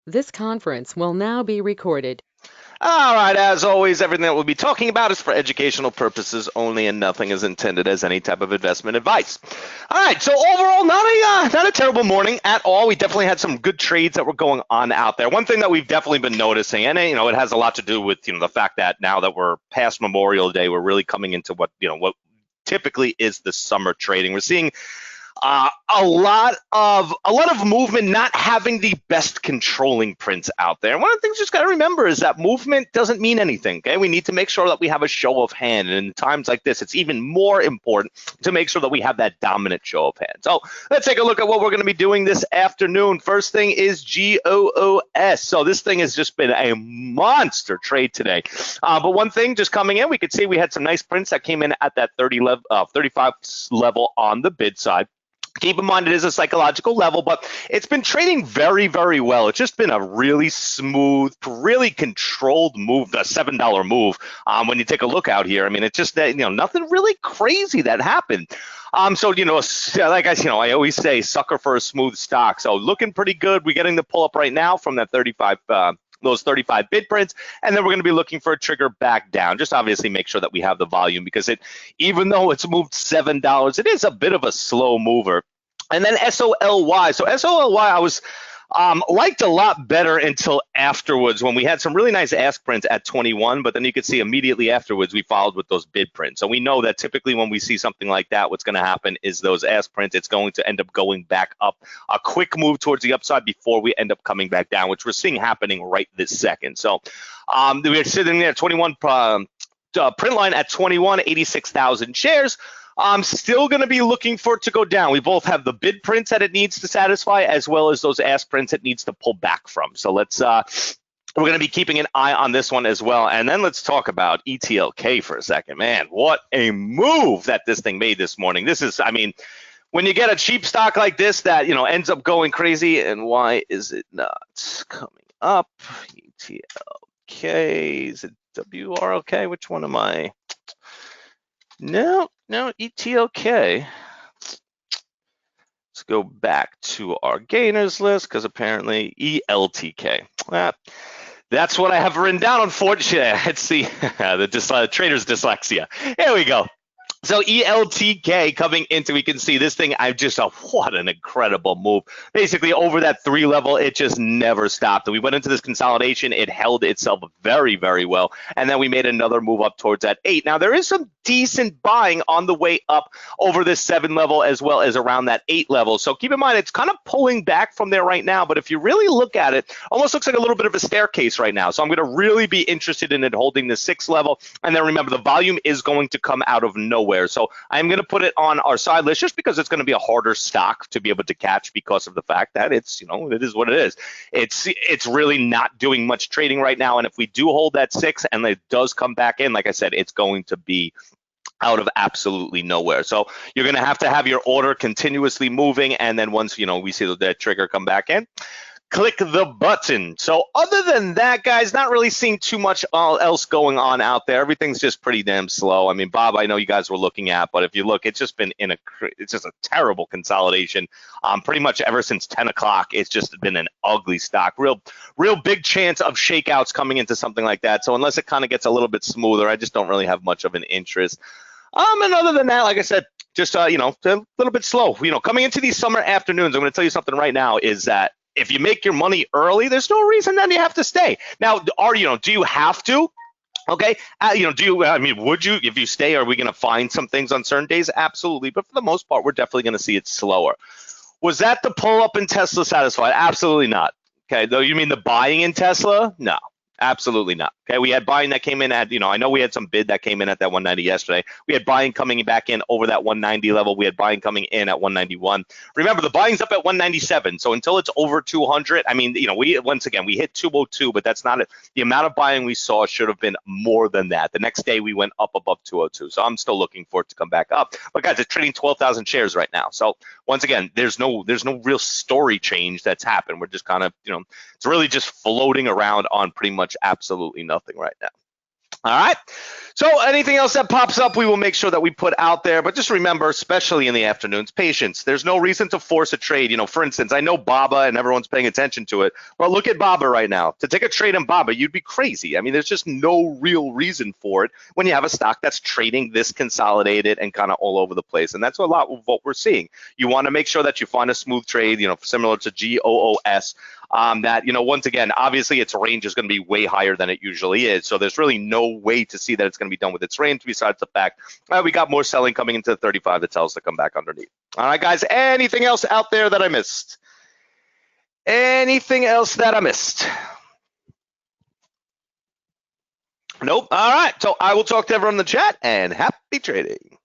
This conference will now be recorded. All right, as always, everything that we'll be talking about is for educational purposes only, and nothing is intended as any type of investment advice. All right, so overall, not a terrible morning at all. We definitely had some good trades that were going on out there. One thing that we've definitely been noticing, and it has a lot to do with the fact that now that we're past Memorial Day, we're really coming into what typically is the summer trading. We're seeing a lot of movement, not having the best controlling prints out there. And one of the things you just got to remember is that movement doesn't mean anything. Okay, we need to make sure that we have a show of hand, and in times like this, it's even more important to make sure that we have that dominant show of hand. So let's take a look at what we're going to be doing this afternoon. First thing is GOOS. So this thing has just been a monster trade today. But one thing just coming in, we could see we had some nice prints that came in at that 35 level on the bid side. Keep in mind, it is a psychological level, but it's been trading very, very well. It's just been a really smooth, really controlled move, the $7 move. When you take a look out here, I mean, it's just that, nothing really crazy that happened. So, like I always say, sucker for a smooth stock. So looking pretty good. We're getting the pull up right now from that 35, those 35 bid prints, and then we're going to be looking for a trigger back down. Just obviously make sure that we have the volume, because even though it's moved $7, it is a bit of a slow mover. And then SOLY. So SOLY, I was liked a lot better until afterwards, when we had some really nice ask prints at 21, but then you could see immediately afterwards we followed with those bid prints. So we know that typically when we see something like that, what's going to happen is those ask prints, it's going to end up going back up, a quick move towards the upside before we end up coming back down, which we're seeing happening right this second. So we're sitting there at 21, print line at 21, 86,000 shares. I'm still going to be looking for it to go down. We both have the bid prints that it needs to satisfy, as well as those ask prints it needs to pull back from. So we're going to be keeping an eye on this one as well. And then let's talk about ETLK for a second. Man, what a move that this thing made this morning. This is, I mean, when you get a cheap stock like this that, ends up going crazy, and why is it not coming up? ETLK, is it WRLK? Which one am I? No, ETLK. Let's go back to our gainers list, because apparently ELTK. That's what I have written down, unfortunately. It's the trader's dyslexia. Here we go. So ELTK coming into, we can see this thing, what an incredible move. Basically over that 3 level, it just never stopped. And we went into this consolidation, it held itself very, very well. And then we made another move up towards that 8. Now there is some decent buying on the way up over this 7 level, as well as around that 8 level. So keep in mind, it's kind of pulling back from there right now. But if you really look at it, almost looks like a little bit of a staircase right now. So I'm going to really be interested in it holding the 6 level. And then remember, the volume is going to come out of nowhere. So I'm going to put it on our side list, just because it's going to be a harder stock to be able to catch, because of the fact that it's, it is what it is. It's really not doing much trading right now. And if we do hold that 6 and it does come back in, like I said, it's going to be out of absolutely nowhere. So you're going to have your order continuously moving. And then once, we see that trigger come back in, click the button. So other than that, guys, not really seeing too much else going on out there. Everything's just pretty damn slow. I mean, Bob, I know you guys were looking at, but if you look, it's just been it's just a terrible consolidation. Pretty much ever since 10 o'clock, it's just been an ugly stock. Real big chance of shakeouts coming into something like that. So unless it kind of gets a little bit smoother, I just don't really have much of an interest. And other than that, like I said, just a little bit slow. Coming into these summer afternoons, I'm going to tell you something right now, is that if you make your money early, there's no reason then you have to stay. Now, do you have to? Okay, would you, if you stay, are we going to find some things on certain days? Absolutely, but for the most part, we're definitely going to see it slower. Was that the pull up in Tesla satisfied? Absolutely not. Okay, though, you mean the buying in Tesla? No. Absolutely not. Okay, we had buying that came in at, I know we had some bid that came in at that 190 yesterday. We had buying coming back in over that 190 level. We had buying coming in at 191. Remember, the buying's up at 197. So until it's over 200, I mean, we hit 202, but that's not it. The amount of buying we saw should have been more than that. The next day we went up above 202. So I'm still looking for it to come back up. But guys, it's trading 12,000 shares right now. So once again, there's no real story change that's happened. We're just kind of, it's really just floating around on pretty much absolutely nothing right now. All right. So anything else that pops up, we will make sure that we put out there. But just remember, especially in the afternoons, patience. There's no reason to force a trade. You know, for instance, I know BABA and everyone's paying attention to it. But look at BABA right now. To take a trade in BABA, you'd be crazy. I mean, there's just no real reason for it when you have a stock that's trading this consolidated and kind of all over the place. And that's a lot of what we're seeing. You want to make sure that you find a smooth trade, you know, similar to GOOS. That, you know, once again, obviously its range is going to be way higher than it usually is. So there's really no way to see that it's going to be done with its range besides the fact we got more selling coming into the 35 that tells us to come back underneath. All right, guys, anything else out there that I missed? Anything else that I missed? Nope. All right. So I will talk to everyone in the chat and happy trading.